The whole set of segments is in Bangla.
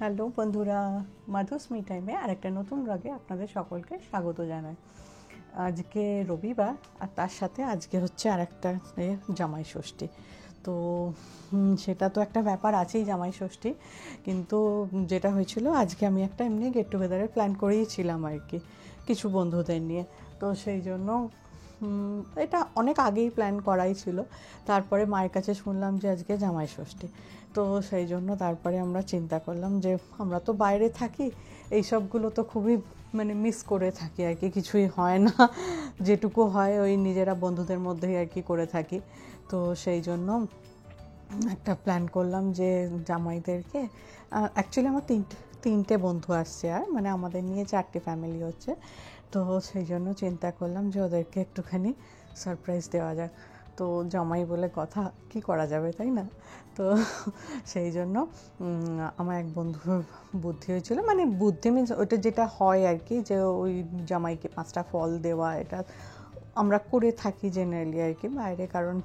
হ্যালো বন্ধুরা, মাধুস মি টাইমে আর একটা নতুন ব্লগে আপনাদের সকলকে স্বাগত জানাই। আজকে রবিবার আর তার সাথে আজকে হচ্ছে আর একটা জামাই ষষ্ঠী। তো সেটা তো একটা ব্যাপার আছেই জামাই ষষ্ঠী, কিন্তু যেটা হয়েছিল আজকে আমি একটা এমনি গেট টুগেদারের প্ল্যান করেইছিলাম আর কি, কিছু বন্ধুদের নিয়ে। তো সেই জন্য এটা অনেক আগেই প্ল্যান করাই ছিল। তারপরে মায়ের কাছে শুনলাম যে আজকে জামাই ষষ্ঠী, তো সেই জন্য তারপরে আমরা চিন্তা করলাম যে আমরা তো বাইরে থাকি, এইসবগুলো তো খুবই মিস করে থাকি আর কি, কিছুই হয় না, যেটুকু হয় ওই নিজেরা বন্ধুদের মধ্যেই আর কি করে থাকি। তো সেই জন্য একটা প্ল্যান করলাম যে জামাইদেরকে, অ্যাকচুয়ালি আমার তিনটে বন্ধু আসছে, আর আমাদের নিয়ে 4টে ফ্যামিলি হচ্ছে। তো সেই জন্য চিন্তা করলাম যে ওদেরকে একটুখানি সারপ্রাইজ দেওয়া যাক। তো জামাই বলে কথা, কি করা যাবে, তাই না? তো সেই জন্য আমার এক বন্ধুর বুদ্ধি হয়েছিল, বুদ্ধি মিনস ওইটা যেটা হয় আর কি, যে ওই জামাইকে 5টা ফল দেওয়া, এটা আমরা করে থাকি জেনারেলি আর কি বাইরে, কারণ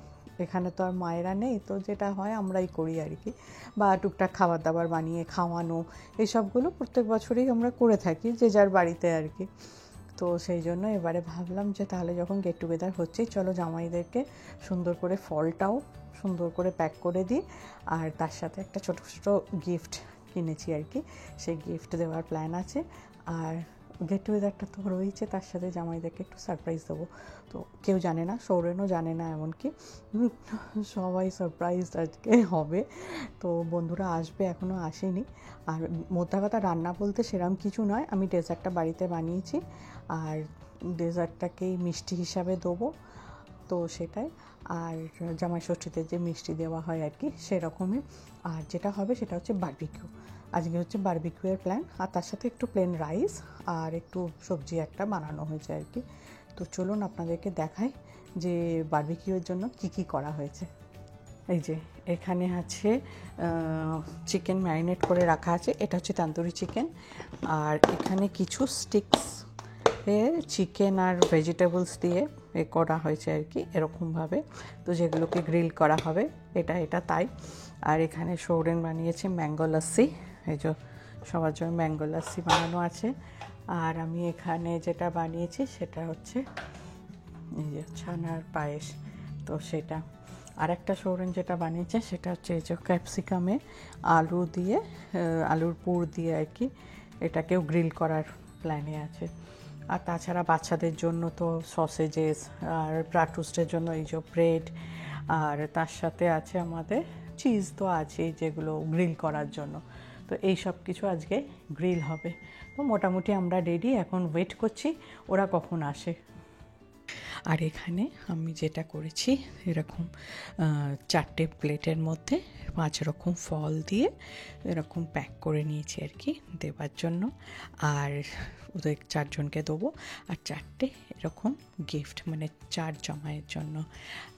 এখানে তো আর মায়েরা নেই, তো যেটা হয় আমরাই করি আর কি। বা টুকটাক খাবার দাবার বানিয়ে খাওয়ানো, এইসবগুলো প্রত্যেক বছরই আমরা করে থাকি যে যার বাড়িতে আর কি। তো সেই জন্য এবারে ভাবলাম যে তাহলে যখন গেট টুগেদার হচ্ছেই, চলো জামাইদেরকে সুন্দর করে ফলটাও সুন্দর করে প্যাক করে দিই, আর তার সাথে একটা ছোটো ছোটো গিফট কিনেছি আর কি, সেই গিফট দেওয়ার প্ল্যান আছে। আর গেট টুগেদারটা তো রয়েছে, তার সাথে জামাইদেরকে একটু সারপ্রাইজ দেবো। তো কেউ জানে না, সৌরেনও জানে না, এমনকি সবাই সারপ্রাইজ আজকে হবে। তো বন্ধুরা আসবে, এখনও আসেনি। আর মোদ্দা কথা, রান্না বলতে সেরকম কিছু নয়, আমি ডেজার্টটা বাড়িতে বানিয়েছি, আর ডেজার্টটাকেই মিষ্টি হিসাবে দেবো, তো সেটাই। আর জামাই ষষ্ঠীতে যে মিষ্টি দেওয়া হয় আর কি, সেরকমই। আর যেটা হবে সেটা হচ্ছে বারবিকিউ, আজকে হচ্ছে বারবিকিউয়ের প্ল্যান, আর তার সাথে একটু প্লেন রাইস আর একটু সবজি একটা বানানো হয়েছে আর কি। তো চলুন আপনাদেরকে দেখাই যে বারবিকিউয়ের জন্য কি কি করা হয়েছে। এই যে এখানে আছে চিকেন ম্যারিনেট করে রাখা আছে, এটা হচ্ছে তান্দুরি চিকেন। আর এখানে কিছু স্টিক্স চিকেন আর ভেজিটেবলস দিয়ে করা হয়েছে আর কি, এরকমভাবে, তো যেগুলোকে গ্রিল করা হবে, এটা তাই। আর এখানে সৌরেন বানিয়েছে ম্যাঙ্গো লাস্সি, এই যে সবার জন্য ম্যাঙ্গো লাস্সি বানানো আছে। আর আমি এখানে যেটা বানিয়েছি সেটা হচ্ছে এই যে ছানার পায়েস, তো সেটা। আর একটা সৌরেন যেটা বানিয়েছে সেটা হচ্ছে এই যে ক্যাপসিকামে আলু দিয়ে, আলুর পুর দিয়ে আর কি, এটাকেও গ্রিল করার প্ল্যানে আছে। আর তাছাড়া বাচ্চাদের জন্য তো সসেজেস, আর ব্রাটরোস্টের জন্য এই যে ব্রেড, আর তার সাথে আছে আমাদের চিজ তো আছেই, যেগুলো গ্রিল করার জন্য। তো এই সব কিছু আজকে গ্রিল হবে। তো মোটামুটি আমরা রেডি, এখন ওয়েট করছি ওরা কখন আসে। আর এখানে আমি যেটা করেছি, এরকম 4টে প্লেটের মধ্যে 5 রকম ফল দিয়ে এরকম প্যাক করে নিয়েছি আর কি দেবার জন্য, আর ওদের 4জনকে দেবো, আর 4টে এরকম গিফট, 4 জামাইয়ের জন্য।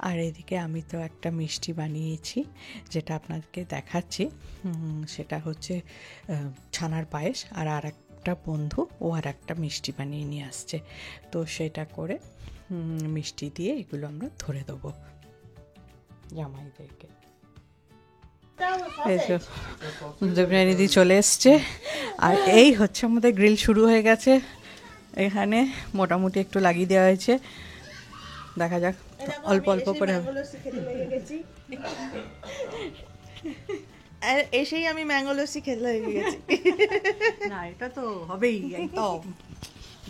আর এদিকে আমি তো একটা মিষ্টি বানিয়েছি, যেটা আপনাদেরকে দেখাচ্ছি, সেটা হচ্ছে ছানার পায়েস। আর একটা বন্ধু ও আর একটা মিষ্টি বানিয়ে নিয়ে আসছে, তো সেটা করে মিষ্টি দিয়ে এগুলো আমরা ধরে দেবো জামাইদেরকে। এই যে দেবযানীদি চলে এসছে, আর এই হচ্ছে আমাদের গ্রিল শুরু হয়ে গেছে। এখানে মোটামুটি একটু লাগিয়ে দেওয়া হয়েছে, দেখা যাক, অল্প অল্প করে হবে। এসেই আমি ম্যাঙ্গো লস্যি খেতে লেগে গেছি। না, এটা তো হবেই, একদম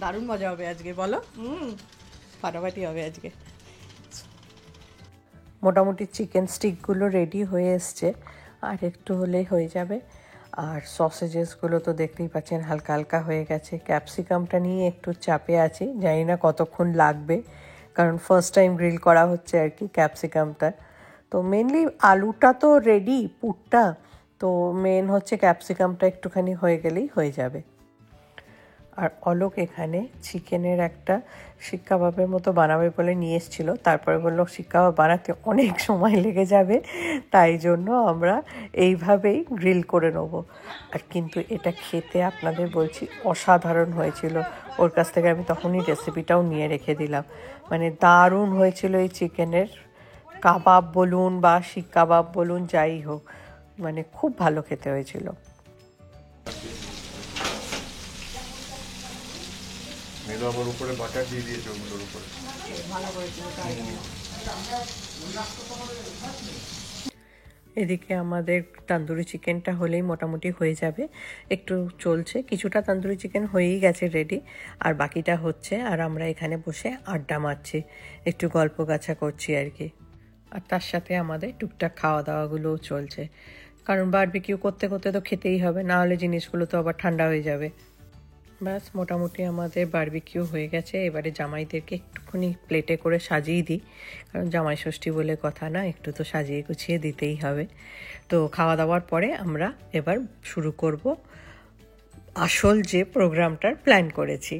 দারুণ মজা হবে আজকে, বলো। ফাটাফাটি হবে আজকে। মোটামুটি চিকেন স্টিকগুলো রেডি হয়ে এসছে, আর একটু হলেই হয়ে যাবে। আর সসেজেসগুলো তো দেখতেই পাচ্ছেন হালকা হালকা হয়ে গেছে। ক্যাপসিকামটা নিয়ে একটু চাপে আছি, জানি না কতক্ষণ লাগবে, কারণ ফার্স্ট টাইম গ্রিল করা হচ্ছে আর কি ক্যাপসিকামটা। তো মেনলি আলুটা তো রেডি, পুরটা, তো মেন হচ্ছে ক্যাপসিকামটা একটুখানি হয়ে গেলেই হয়ে যাবে। আর অলোক এখানে চিকেনের একটা শিক কাবাবের মতো বানাবে বলে নিয়ে এসেছিলো, তারপরে বললো শিক কাবাব বানাতে অনেক সময় লেগে যাবে, তাই জন্য আমরা এইভাবেই গ্রিল করে নেব। আর কিন্তু এটা খেতে আপনাদের বলছি অসাধারণ হয়েছিল। ওর কাছ থেকে আমি তখনই রেসিপিটাও নিয়ে রেখে দিলাম, দারুণ হয়েছিল এই চিকেনের কাবাব বলুন বা শিক কাবাব বলুন, যাই হোক, খুব ভালো খেতে হয়েছিল। মেলো আবার উপরে বাটার দিয়ে দিয়েছে ওগুলোর উপরে। ভালো করেছিল। এদিকে আমাদের তন্দুরি চিকেনটা হলেই মোটামুটি হয়ে যাবে, একটু চলছে, কিছুটা তন্দুরি চিকেন হয়েই গেছে রেডি, আর বাকিটা হচ্ছে। আর আমরা এখানে বসে আড্ডা মারছি, একটু গল্প গাছা করছি আর কি। আর তার সাথে আমাদের টুকটাক খাওয়া দাওয়াগুলোও চলছে, কারণ বারবিকিউ করতে করতে তো খেতেই হবে, না হলে জিনিসগুলো তো আবার ঠান্ডা হয়ে যাবে। ব্যাস মোটামুটি আমাদের বারবিকিউ হয়ে গেছে। এবারে জামাইদেরকে একটুখানি প্লেটে করে সাজিয়ে দিই, কারণ জামাই ষষ্ঠী বলে কথা না, একটু তো সাজিয়ে গুছিয়ে দিতেই হবে। তো খাওয়া দাওয়ার পরে আমরা এবার শুরু করব আসল যে প্রোগ্রামটার প্ল্যান করেছি।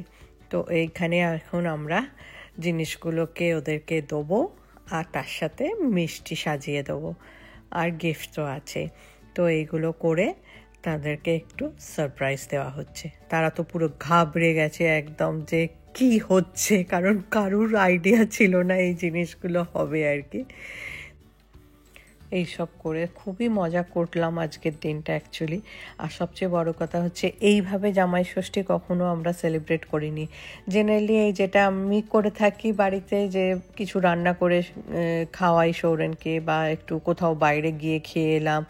তো এইখানে এখন আমরা জিনিসগুলোকে ওদেরকে দেবো, আর তার সাথে মিষ্টি সাজিয়ে দেবো, আর গিফট তো আছে। তো এইগুলো করে তাদেরকে একটু সারপ্রাইজ দেওয়া হচ্ছে। তারা তো পুরো ঘাবড়ে গেছে একদম, যে কি হচ্ছে, কারণ কারুর আইডিয়া ছিল না এই জিনিসগুলো হবে আর কি। এইসব করে খুবই মজা করলাম আজকের দিনটা অ্যাকচুয়ালি। আর সবচেয়ে বড় কথা হচ্ছে, এইভাবে জামাই ষষ্ঠী কখনো আমরা সেলিব্রেট করিনি। জেনারেলি এই যেটা আমি করে থাকি বাড়িতে, যে কিছু রান্না করে খাওয়াই সৌরেনকে, বা একটু কোথাও বাইরে গিয়ে খেয়ে এলাম,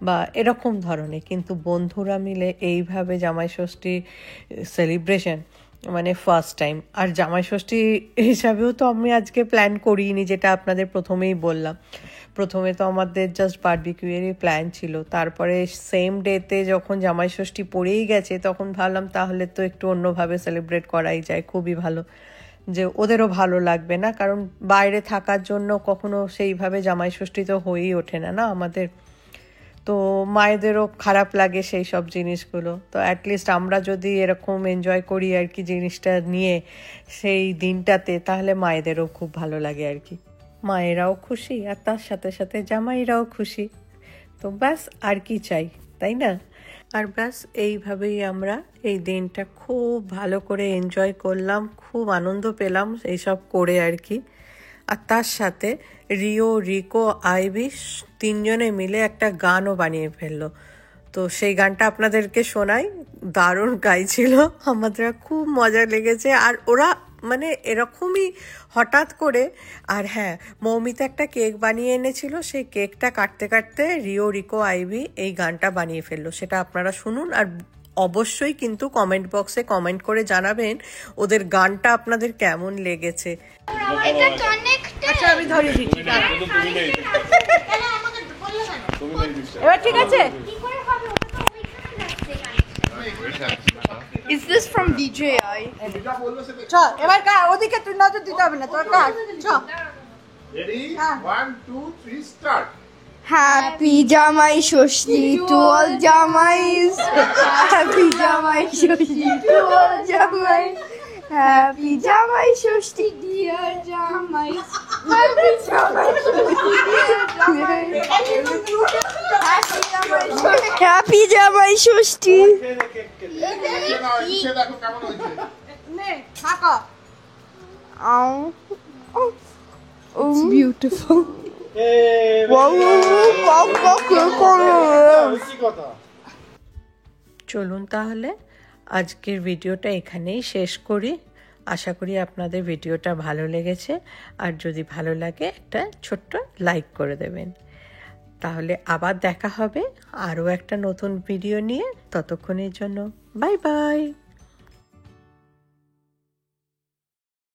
বা এরকম ধরনের। কিন্তু বন্ধুরা মিলে এইভাবে জামাই ষষ্ঠী সেলিব্রেশন মানে ফার্স্ট টাইম। আর জামাই ষষ্ঠী হিসাবেও তো আমি আজকে প্ল্যান করিনি, যেটা আপনাদের প্রথমেই বললাম। প্রথমে তো আমাদের জাস্ট বারবিকিউয়েরই প্ল্যান ছিল, তারপরে সেম ডেতে যখন জামাই ষষ্ঠী পড়েই গেছে, তখন ভাবলাম তাহলে তো একটু অন্যভাবে সেলিব্রেট করাই যায়, খুবই ভালো, যে ওদেরও ভালো লাগবে না, কারণ বাইরে থাকার জন্য কখনো সেইভাবে জামাই ষষ্ঠী তো হয়েই ওঠে না না আমাদের। তো মায়েদেরও খারাপ লাগে সেই সব জিনিসগুলো। তো অ্যাটলিস্ট আমরা যদি এরকম এনজয় করি আর কি জিনিসটা নিয়ে সেই দিনটাতে, তাহলে মায়েদেরও খুব ভালো লাগে আর কি। মায়েরাও খুশি, আর তার সাথে সাথে জামাইরাও খুশি। তো ব্যাস, আর কি চাই, তাই না? আর ব্যাস এইভাবেই আমরা এই দিনটা খুব ভালো করে এনজয় করলাম, খুব আনন্দ পেলাম এইসব করে আর কি। আর তার সাথে রিও, রিকো, আইভি তিনজনে মিলে একটা গানও বানিয়ে ফেললো। তো সেই গানটা আপনাদেরকে শোনাই, দারুণ গাইছিল, আমাদের খুব মজা লেগেছে। আর ওরা মানে এরকমই হঠাৎ করে। আর হ্যাঁ, মৌমিতা একটা কেক বানিয়ে এনেছিল, সেই কেকটা কাটতে কাটতে রিও, রিকো, আইভি এই গানটা বানিয়ে ফেললো। সেটা আপনারা শুনুন, আর অবশ্যই কিন্তু কমেন্ট বক্সে কমেন্ট করে জানাবেন ওদের গানটা আপনাদের কেমন লেগেছে। আচ্ছা আমি ধরিয়ে দিচ্ছি, এবার ঠিক আছে। Is this from DJI? চল এবার ওদিকে তুই নজর দিতে হবে না, তোর কাজ চল। Ready? 1, 2, 3, start. Happy Jamai Shoshti to all Jamais. Happy Jamai Shoshti to all Jamais. Happy Jamai Shoshti dear Jamais. Happy Jamai Shoshti dear Jamais. Happy Jamai Shoshti. নে থাকা। It's beautiful. চলুন তাহলে আজকের ভিডিওটা এখানেই শেষ করি। আশা করি আপনাদের ভিডিওটা ভালো লেগেছে, আর যদি ভালো লাগে একটা ছোট্ট লাইক করে দেবেন। তাহলে আবার দেখা হবে আরও একটা নতুন ভিডিও নিয়ে। ততক্ষণের জন্য বাই বাই।